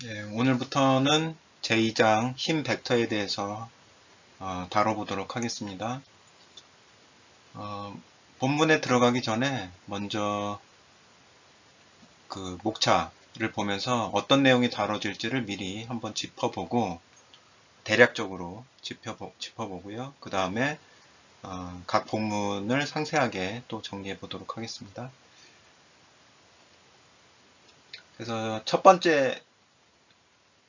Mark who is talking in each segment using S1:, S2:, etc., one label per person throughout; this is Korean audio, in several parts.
S1: 예, 오늘부터는 제2장 힘 벡터에 대해서 다뤄보도록 하겠습니다. 어, 본문에 들어가기 전에 먼저 그 목차를 보면서 어떤 내용이 다뤄질지를 미리 한번 짚어보고 대략적으로 짚어보고요. 그 다음에 각 본문을 상세하게 또 정리해 보도록 하겠습니다. 그래서 첫 번째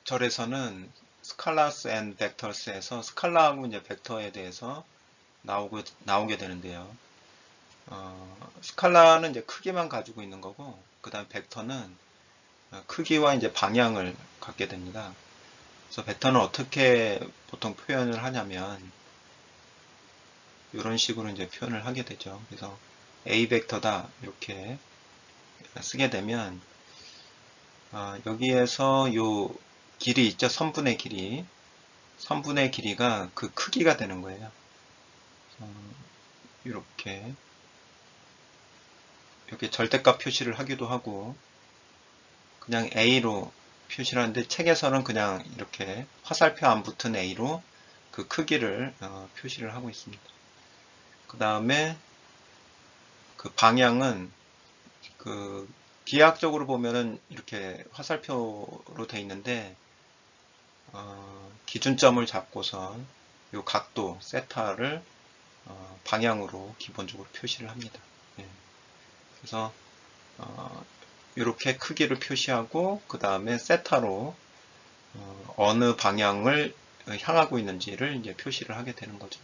S1: 절에서는 스칼라스 앤 벡터스에서 스칼라하고 이제 벡터에 대해서 나오게 되는데요. 스칼라는 이제 크기만 가지고 있는 거고, 그 다음 벡터는 크기와 이제 방향을 갖게 됩니다. 그래서 벡터는 어떻게 보통 표현을 하냐면, 이런 식으로 이제 표현을 하게 되죠. 그래서 A 벡터다, 이렇게 쓰게 되면, 여기에서 요 길이 있죠. 선분의 길이. 선분의 길이가 그 크기가 되는 거예요. 이렇게 절대값 표시를 하기도 하고 그냥 A로 표시를 하는데 책에서는 그냥 이렇게 화살표 안 붙은 A로 그 크기를 표시를 하고 있습니다. 그 다음에 그 방향은 그 기하학적으로 보면은 이렇게 화살표로 돼 있는데 기준점을 잡고선 이 각도 세타를 방향으로 기본적으로 표시를 합니다. 예. 그래서 이렇게 크기를 표시하고 그 다음에 세타로 어느 방향을 향하고 있는지를 이제 표시를 하게 되는 거죠.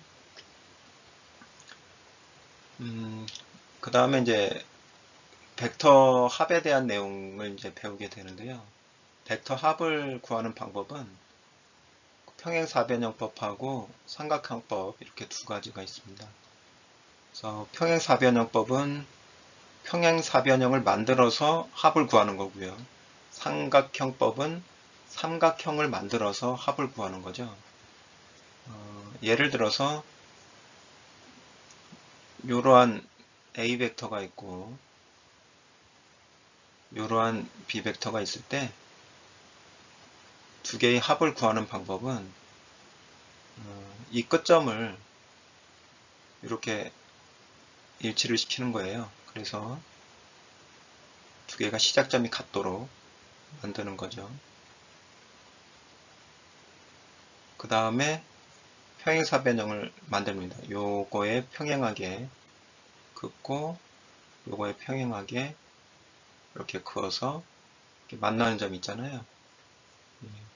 S1: 그 다음에 이제 벡터 합에 대한 내용을 이제 배우게 되는데요. 벡터 합을 구하는 방법은 평행사변형법하고 삼각형법 이렇게 두 가지가 있습니다. 그래서 평행사변형법은 평행사변형을 만들어서 합을 구하는 거고요. 삼각형법은 삼각형을 만들어서 합을 구하는 거죠. 예를 들어서 이러한 A 벡터가 있고 이러한 B 벡터가 있을 때 두 개의 합을 구하는 방법은 이 끝점을 이렇게 일치를 시키는 거예요. 그래서 두 개가 시작점이 같도록 만드는 거죠. 그 다음에 평행사변형을 만듭니다. 요거에 평행하게 긋고 요거에 평행하게 이렇게 그어서 이렇게 만나는 점 있잖아요.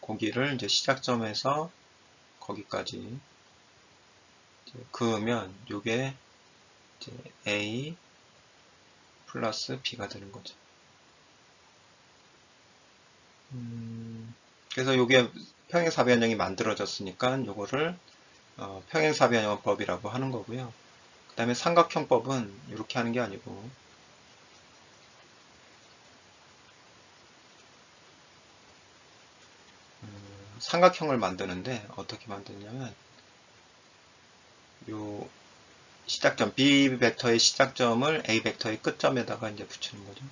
S1: 거기를 이제 시작점에서 거기까지 그으면 요게 이제 A 플러스 B가 되는 거죠. 그래서 요게 평행사변형이 만들어졌으니까 요거를 평행사변형법이라고 하는 거고요. 그 다음에 삼각형법은 이렇게 하는 게 아니고 삼각형을 만드는데 어떻게 만드냐면 요 시작점 B 벡터의 시작점을 A 벡터의 끝점에다가 이제 붙이는 거죠.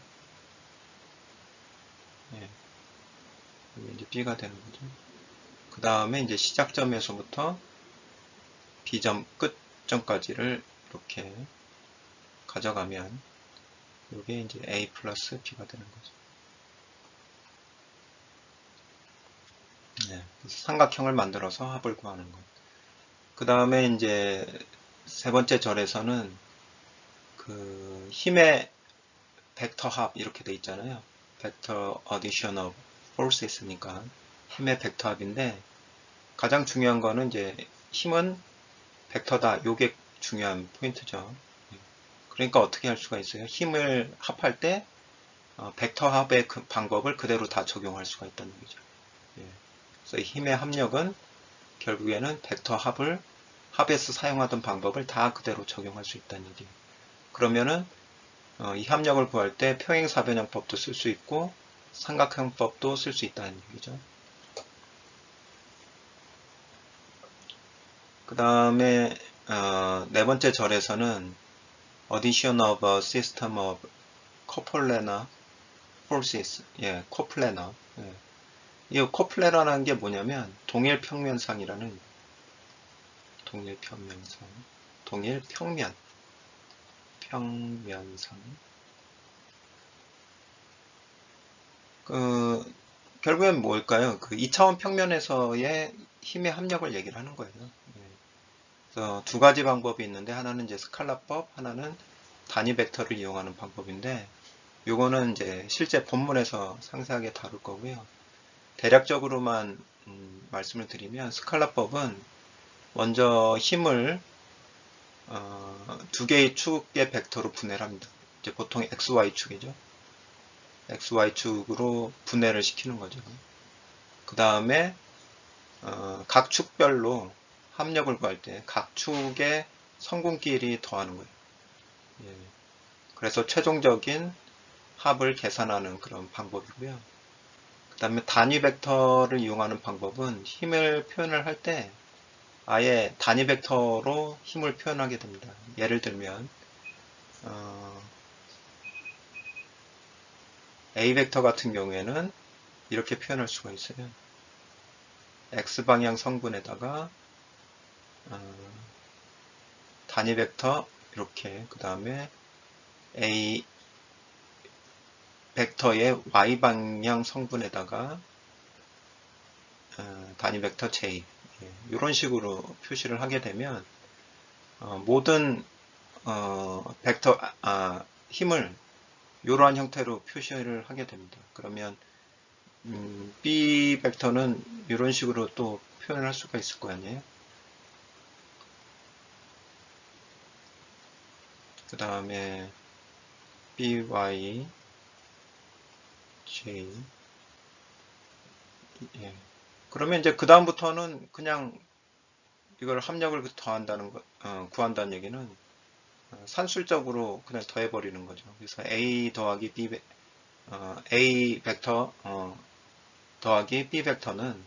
S1: 예, 이게 이제 B가 되는 거죠. 그 다음에 이제 시작점에서부터 B점 끝점까지를 이렇게 가져가면 이게 이제 A 플러스 B가 되는 거죠. 네, 삼각형을 만들어서 합을 구하는 것. 그 다음에 이제 세 번째 절에서는 그 힘의 벡터 합 이렇게 돼 있잖아요. 벡터 어디션 오브 forces니까 힘의 벡터 합인데 가장 중요한 거는 이제 힘은 벡터다. 요게 중요한 포인트죠. 그러니까 어떻게 할 수가 있어요? 힘을 합할 때 벡터 합의 그 방법을 그대로 다 적용할 수가 있다는 얘기죠. 예. 그래서 힘의 합력은 결국에는 벡터 합에서 사용하던 방법을 다 그대로 적용할 수 있다는 얘기예요. 그러면은 이 합력을 구할 때 평행사변형법도 쓸 수 있고 삼각형법도 쓸 수 있다는 얘기죠. 그 다음에 네 번째 절에서는 addition of a system of coplanar forces, 예, coplanar, 예, 이 코플레라는 게 뭐냐면 동일평면상, 평면상. 그 결국엔 뭘까요? 그 2차원 평면에서의 힘의 합력을 얘기를 하는 거예요. 예. 그래서 두 가지 방법이 있는데 하나는 이제 스칼라법, 하나는 단위 벡터를 이용하는 방법인데 요거는 이제 실제 본문에서 상세하게 다룰 거고요. 대략적으로만 말씀을 드리면 스칼라법은 먼저 힘을 두 개의 축의 벡터로 분해를 합니다. 이제 보통 XY축이죠. XY축으로 분해를 시키는 거죠. 그 다음에 각 축별로 합력을 구할 때 각 축의 성분끼리 더하는 거예요. 예. 그래서 최종적인 합을 계산하는 그런 방법이고요. 그 다음에 단위 벡터를 이용하는 방법은 힘을 표현을 할 때 아예 단위 벡터로 힘을 표현하게 됩니다. 예를 들면 A 벡터 같은 경우에는 이렇게 표현할 수가 있어요. X방향 성분에다가 단위 벡터 이렇게, 그 다음에 A 벡터의 Y방향 성분에다가 단위 벡터 J, 이런 식으로 표시를 하게 되면 모든 벡터 힘을 이러한 형태로 표시를 하게 됩니다. 그러면 B 벡터는 이런 식으로 또 표현을 할 수가 있을 거 아니에요. 그 다음에 BY J. 예. 그러면 이제 그 다음부터는 그냥 이걸 합력을 더한다는 거, 구한다는 얘기는 산술적으로 그냥 더해버리는 거죠. 그래서 A 더하기 B, A 벡터 더하기 B 벡터는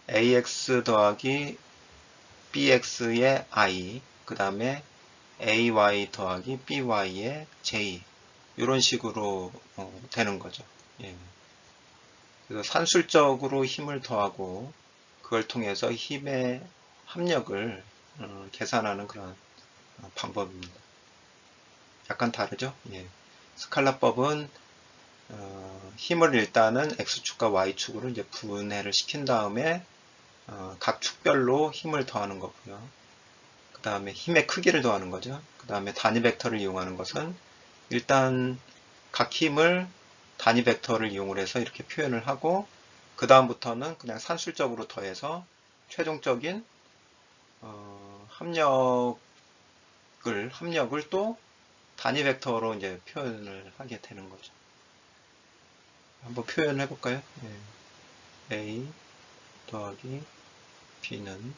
S1: AX 더하기 BX의 I, 그 다음에 AY 더하기 BY의 J, 이런 식으로 되는 거죠. 예. 그래서 산술적으로 힘을 더하고 그걸 통해서 힘의 합력을 계산하는 그런 방법입니다. 약간 다르죠? 예. 스칼라법은 힘을 일단은 X축과 Y축으로 이제 분해를 시킨 다음에 각 축별로 힘을 더하는 거고요. 그 다음에 힘의 크기를 더하는 거죠. 그 다음에 단위 벡터를 이용하는 것은 일단 각 힘을 단위 벡터를 이용을 해서 이렇게 표현을 하고 그 다음부터는 그냥 산술적으로 더해서 최종적인 합력을 또 단위 벡터로 이제 표현을 하게 되는 거죠. 한번 표현해 볼까요? 네. A 더하기 B는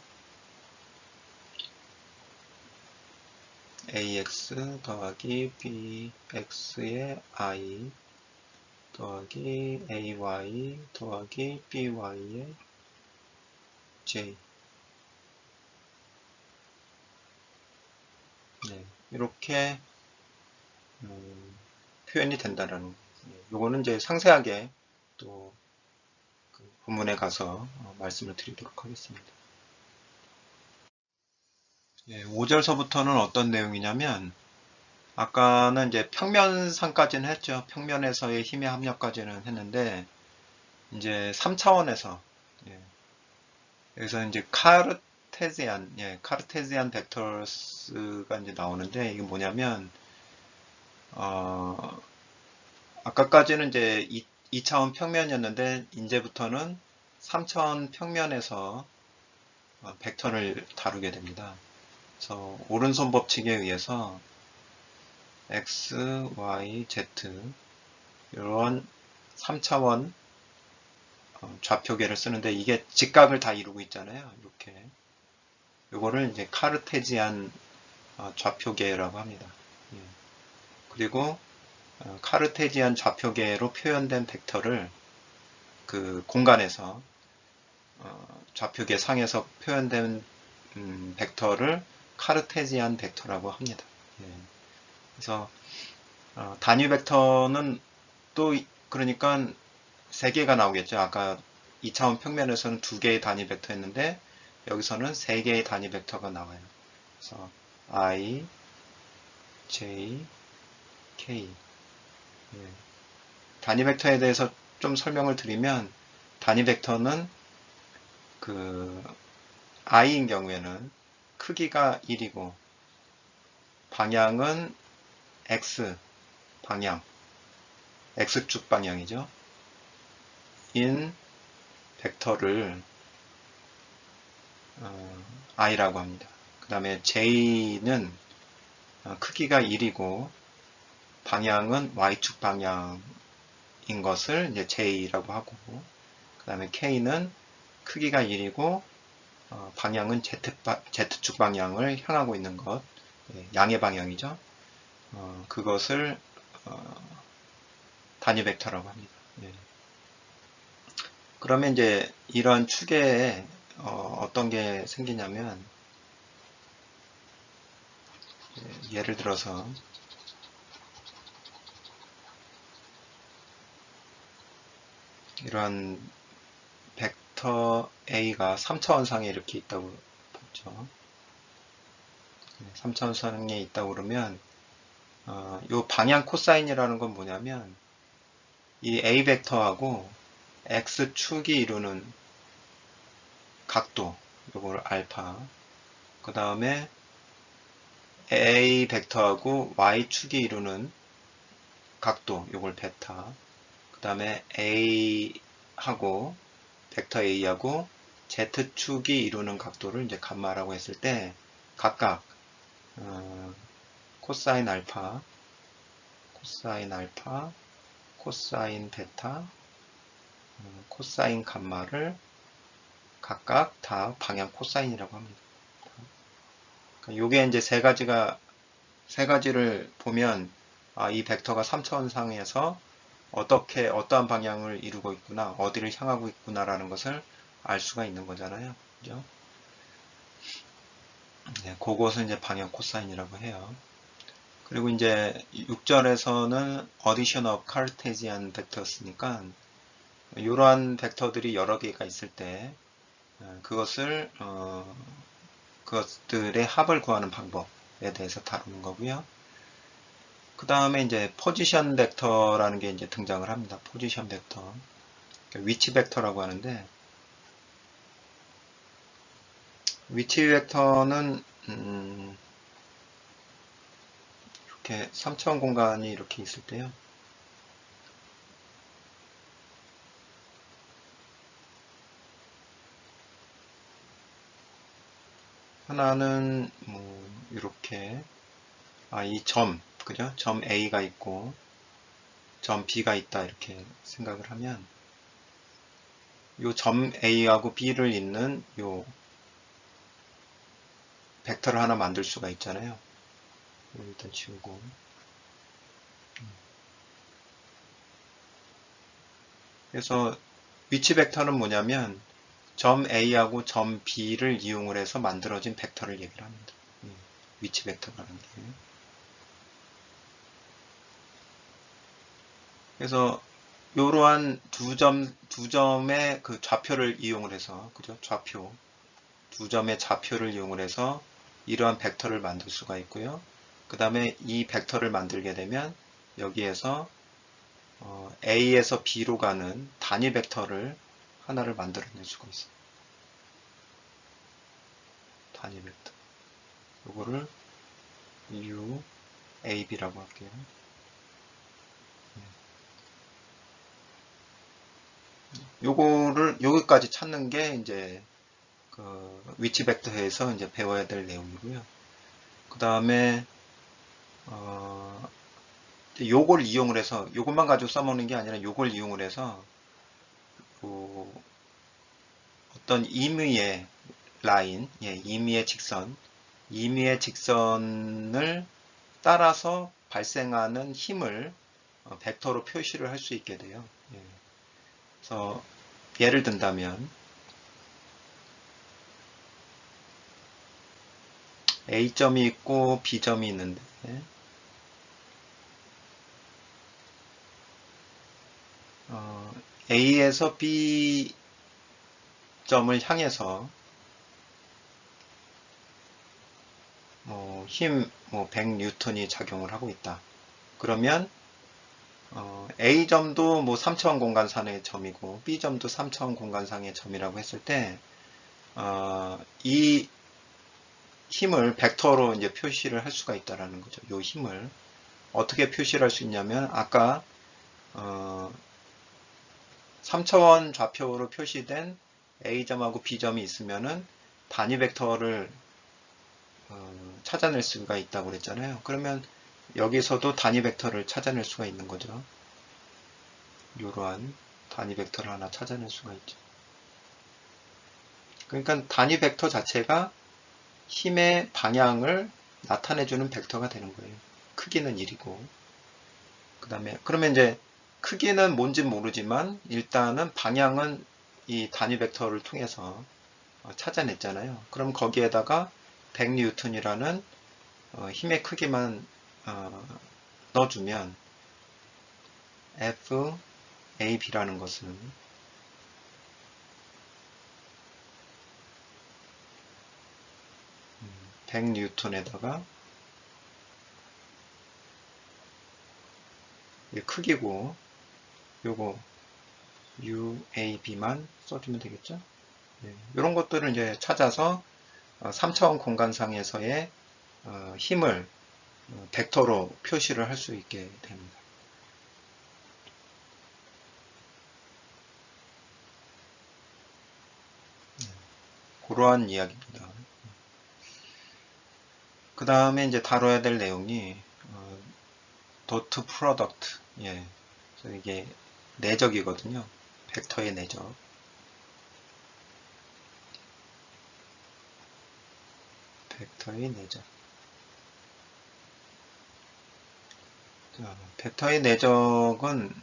S1: AX 더하기 BX의 I 더하기 AY 더하기 BY의 J. 네, 이렇게 표현이 된다라는 거. 요거는 이제 상세하게 또 그 본문에 가서 말씀을 드리도록 하겠습니다. 5절서부터는 어떤 내용이냐면 아까는 이제 평면상까지는 했죠. 평면에서의 힘의 합력까지는 했는데 이제 3차원에서 여기서 이제 카르테지안 벡터스가 이제 나오는데 이게 뭐냐면 아까까지는 이제 2차원 평면이었는데 이제부터는 3차원 평면에서 벡터를 다루게 됩니다. 그래서 오른손 법칙에 의해서 X, Y, Z 이런 3차원 좌표계를 쓰는데 이게 직각을 다 이루고 있잖아요. 이렇게 이거를 이제 카르테지안 좌표계라고 합니다. 그리고 카르테지안 좌표계로 표현된 벡터를 그 공간에서 좌표계 상에서 표현된 벡터를 카르테지안 벡터라고 합니다. 그래서 단위 벡터는 또 그러니까 3개가 나오겠죠. 아까 2차원 평면에서는 2개의 단위 벡터였는데 여기서는 3개의 단위 벡터가 나와요. 그래서 I, J, K. 예. 단위 벡터에 대해서 좀 설명을 드리면 단위 벡터는 그 I인 경우에는 크기가 1이고 방향은 X 방향, X축 방향이죠. 인 벡터를 I라고 합니다. 그 다음에 J는 크기가 1이고 방향은 Y축 방향인 것을 이제 J라고 하고, 그 다음에 K는 크기가 1이고 방향은 Z축 방향을 향하고 있는 것, 양의 방향이죠. 그것을 단위 벡터라고 합니다. 예. 그러면 이제 이런 축에 어떤 게 생기냐면, 예를 들어서 이런 벡터 A가 3차원상에 이렇게 있다고 봤죠. 3차원상에 있다고 그러면 이 방향 코사인이라는 건 뭐냐면 이 A 벡터하고 X축이 이루는 각도, 요걸 알파, 그 다음에 A 벡터하고 Y축이 이루는 각도, 요걸 베타, 그 다음에 A하고 벡터 A하고 Z축이 이루는 각도를 이제 감마라고 했을 때 각각 코사인 알파, 코사인 알파, 코사인 베타, 코사인 감마를 각각 다 방향 코사인이라고 합니다. 그러니까 요게 이제 세 가지를 보면 이 벡터가 3차원상에서 어떠한 방향을 이루고 있구나, 어디를 향하고 있구나라는 것을 알 수가 있는 거잖아요. 그죠? 네, 그것을 이제 방향 코사인이라고 해요. 그리고 이제 6절에서는 addition of Cartesian vectors니까 이러한 벡터들이 여러 개가 있을 때 그것들의 합을 구하는 방법에 대해서 다루는 거고요. 그 다음에 이제 포지션 벡터라는 게 이제 등장을 합니다. 포지션 벡터, 위치 벡터라고 하는데, 위치 벡터는 이렇게 3차원 공간이 이렇게 있을 때요. 하나는 이렇게 이 점, 그죠? 점 A가 있고 점 B가 있다 이렇게 생각을 하면 요 점 A하고 B를 잇는 요 벡터를 하나 만들 수가 있잖아요. 일단 지우고, 그래서 위치 벡터는 뭐냐면 점 A하고 점 B를 이용을 해서 만들어진 벡터를 얘기를 합니다. 위치 벡터라는 게. 그래서 이러한 두 점의 그 좌표를 이용을 해서, 그죠? 좌표. 두 점의 좌표를 이용을 해서 이러한 벡터를 만들 수가 있고요. 그 다음에 이 벡터를 만들게 되면 여기에서 A에서 B로 가는 단위 벡터를 하나를 만들어낼 수가 있어요. 단위 벡터. 요거를 U, A, B라고 할게요. 요거를 여기까지 찾는 게 이제 그 위치 벡터에서 이제 배워야 될 내용이고요. 그 다음에 요걸 이용을 해서 요것만 가지고 써먹는 게 아니라 요걸 이용을 해서 어떤 임의의 라인, 임의의 직선을 따라서 발생하는 힘을 벡터로 표시를 할 수 있게 돼요. 그래서 예를 든다면 A점이 있고 B점이 있는데 A에서 B 점을 향해서 힘 100N이 작용을 하고 있다. 그러면 A점도 3차원 공간상의 점이고 B점도 3차원 공간상의 점이라고 했을 때 이 힘을 벡터로 이제 표시를 할 수가 있다라는 거죠. 이 힘을 어떻게 표시를 할 수 있냐면 아까 3차원 좌표로 표시된 A점하고 B점이 있으면은 단위 벡터를 찾아낼 수가 있다고 그랬잖아요. 그러면 여기서도 단위 벡터를 찾아낼 수가 있는 거죠. 이러한 단위 벡터를 하나 찾아낼 수가 있죠. 그러니까 단위 벡터 자체가 힘의 방향을 나타내주는 벡터가 되는 거예요. 크기는 1이고 그 다음에 그러면 이제 크기는 뭔지 모르지만 일단은 방향은 이 단위 벡터를 통해서 찾아냈잖아요. 그럼 거기에다가 100N이라는 힘의 크기만 넣어주면 FAB라는 것은 100N에다가 크기고 요거 UAB만 써주면 되겠죠. 이런 것들을 이제 찾아서 3차원 공간상에서의 힘을 벡터로 표시를 할 수 있게 됩니다. 그러한 이야기입니다. 그 다음에 이제 다뤄야 될 내용이 도트 프로덕트. 그래서 이게 내적이거든요. 벡터의 내적. 벡터의 내적. 자, 벡터의 내적은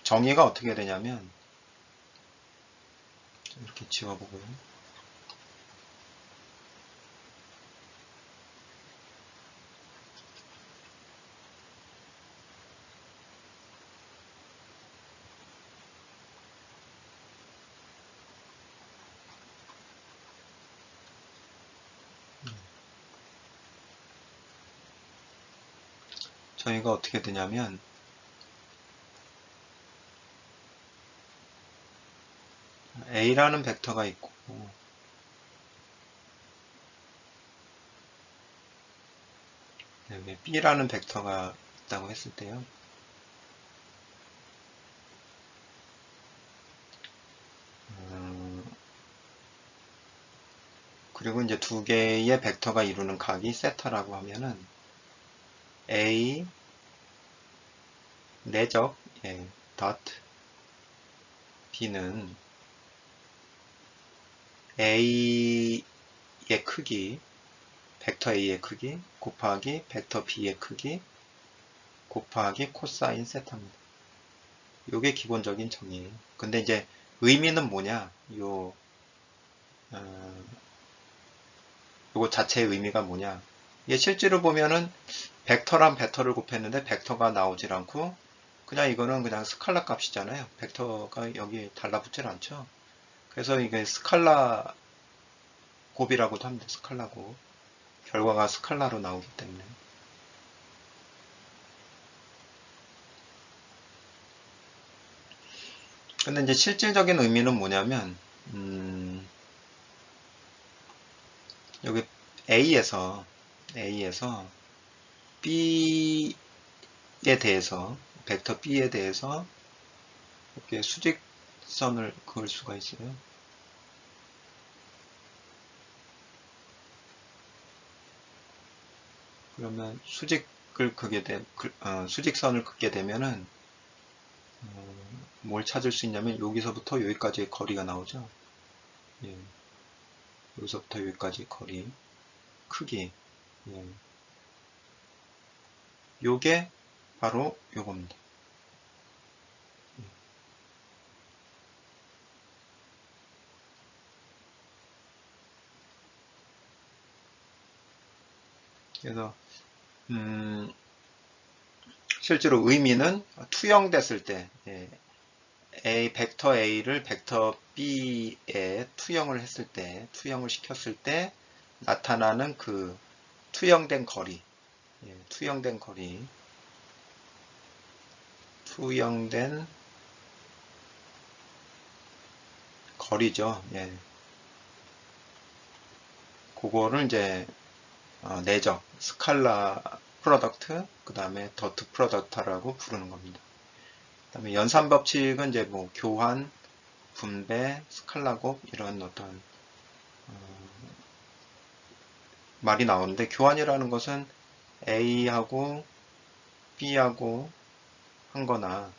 S1: 정의가 어떻게 되냐면 이렇게 지워보고요. 정의가 어떻게 되냐면 A라는 벡터가 있고 B라는 벡터가 있다고 했을 때요. 그리고 이제 두 개의 벡터가 이루는 각이 세타라고 하면은 A 내적 dot B는 A의 크기, 벡터 A의 크기 곱하기 벡터 B의 크기 곱하기 코사인 세타입니다. 이게 기본적인 정의예요. 근데 이제 의미는 뭐냐? 요거 자체의 의미가 뭐냐? 이게 실제로 보면은 벡터랑 벡터를 곱했는데 벡터가 나오질 않고 그냥 이거는 그냥 스칼라 값이잖아요. 벡터가 여기 달라붙질 않죠. 그래서 이게 스칼라 곱이라고도 합니다. 스칼라 곱. 결과가 스칼라로 나오기 때문에. 근데 이제 실질적인 의미는 뭐냐면 여기 A에서 B에 대해서 벡터 B에 대해서 이렇게 수직선을 그을 수가 있어요. 그러면 수직선을 긋게 되면은 뭘 찾을 수 있냐면 여기서부터 여기까지의 거리가 나오죠. 여기서부터 여기까지 거리 크기. 요게 바로 요겁니다. 그래서 실제로 의미는 투영됐을 때 벡터 A를 벡터 B에 투영을 했을 때, 투영을 시켰을 때 나타나는 그 투영된 거리, 투영된 거리, 투영된 거리죠. 예. 그거를 이제 내적, 스칼라 프로덕트, 그 다음에 더트 프로덕트라고 부르는 겁니다. 그 다음에 연산 법칙은 이제 뭐 교환, 분배, 스칼라 곱 이런 어떤 말이 나오는데, 교환이라는 것은 A하고 B하고 한 거나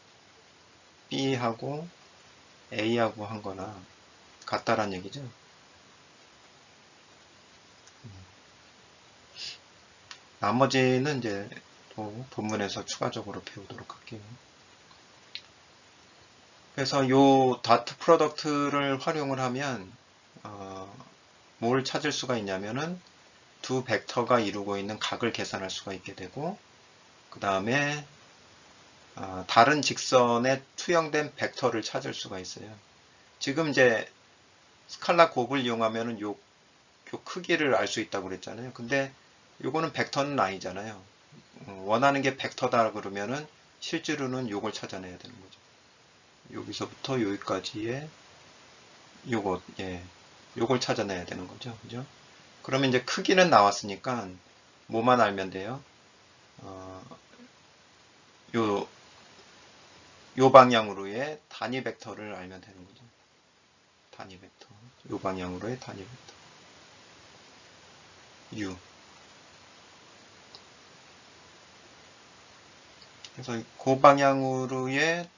S1: B하고 A하고 한 거나 같다란 얘기죠. 나머지는 이제 또 본문에서 추가적으로 배우도록 할게요. 그래서 요 다트 프로덕트를 활용을 하면 뭘 찾을 수가 있냐면은 두 벡터가 이루고 있는 각을 계산할 수가 있게 되고, 그 다음에 다른 직선에 투영된 벡터를 찾을 수가 있어요. 지금 이제 스칼라 곱을 이용하면은 요 크기를 알 수 있다고 그랬잖아요. 근데 요거는 벡터는 아니잖아요. 원하는 게 벡터다 그러면은 실제로는 요걸 찾아내야 되는 거죠. 여기서부터 여기까지의 요걸 찾아내야 되는 거죠. 그죠? 그러면 이제 크기는 나왔으니까 뭐만 알면 돼요? 요, 요 방향으로의 단위 벡터를 알면 되는 거죠. 단위 벡터. 요 방향으로의 단위 벡터. U. 그래서 그 방향으로의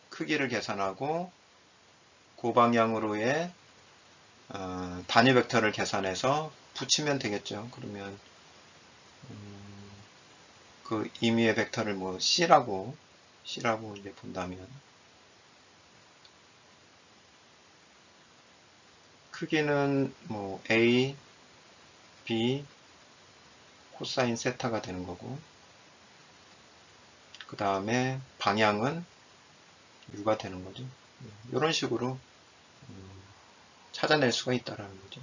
S1: 크기를 계산하고 그 방향으로의 단위 벡터를 계산해서 붙이면 되겠죠. 그러면 그 임의의 벡터를 뭐 C라고 이제 본다면 크기는 뭐 A, B, 코사인 세타가 되는 거고, 그 다음에 방향은 U가 되는 거죠. 이런 식으로 찾아낼 수가 있다라는 거죠.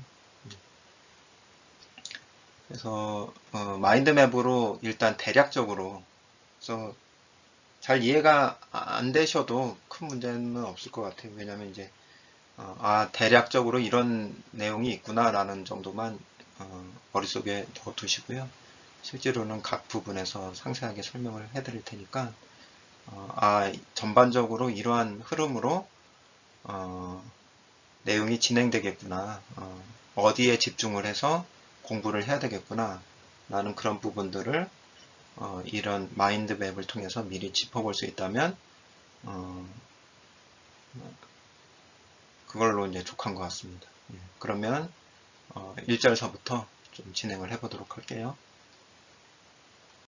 S1: 그래서 마인드맵으로 일단 대략적으로, 그래서 잘 이해가 안 되셔도 큰 문제는 없을 것 같아요. 왜냐면 이제 대략적으로 이런 내용이 있구나라는 정도만 머릿속에 넣어두시고요. 실제로는 각 부분에서 상세하게 설명을 해드릴 테니까 전반적으로 이러한 흐름으로 내용이 진행되겠구나, 어디에 집중을 해서 공부를 해야 되겠구나 라는 그런 부분들을 이런 마인드맵을 통해서 미리 짚어볼 수 있다면 그걸로 이제 족한 것 같습니다. 그러면 1절서부터 좀 진행을 해보도록 할게요.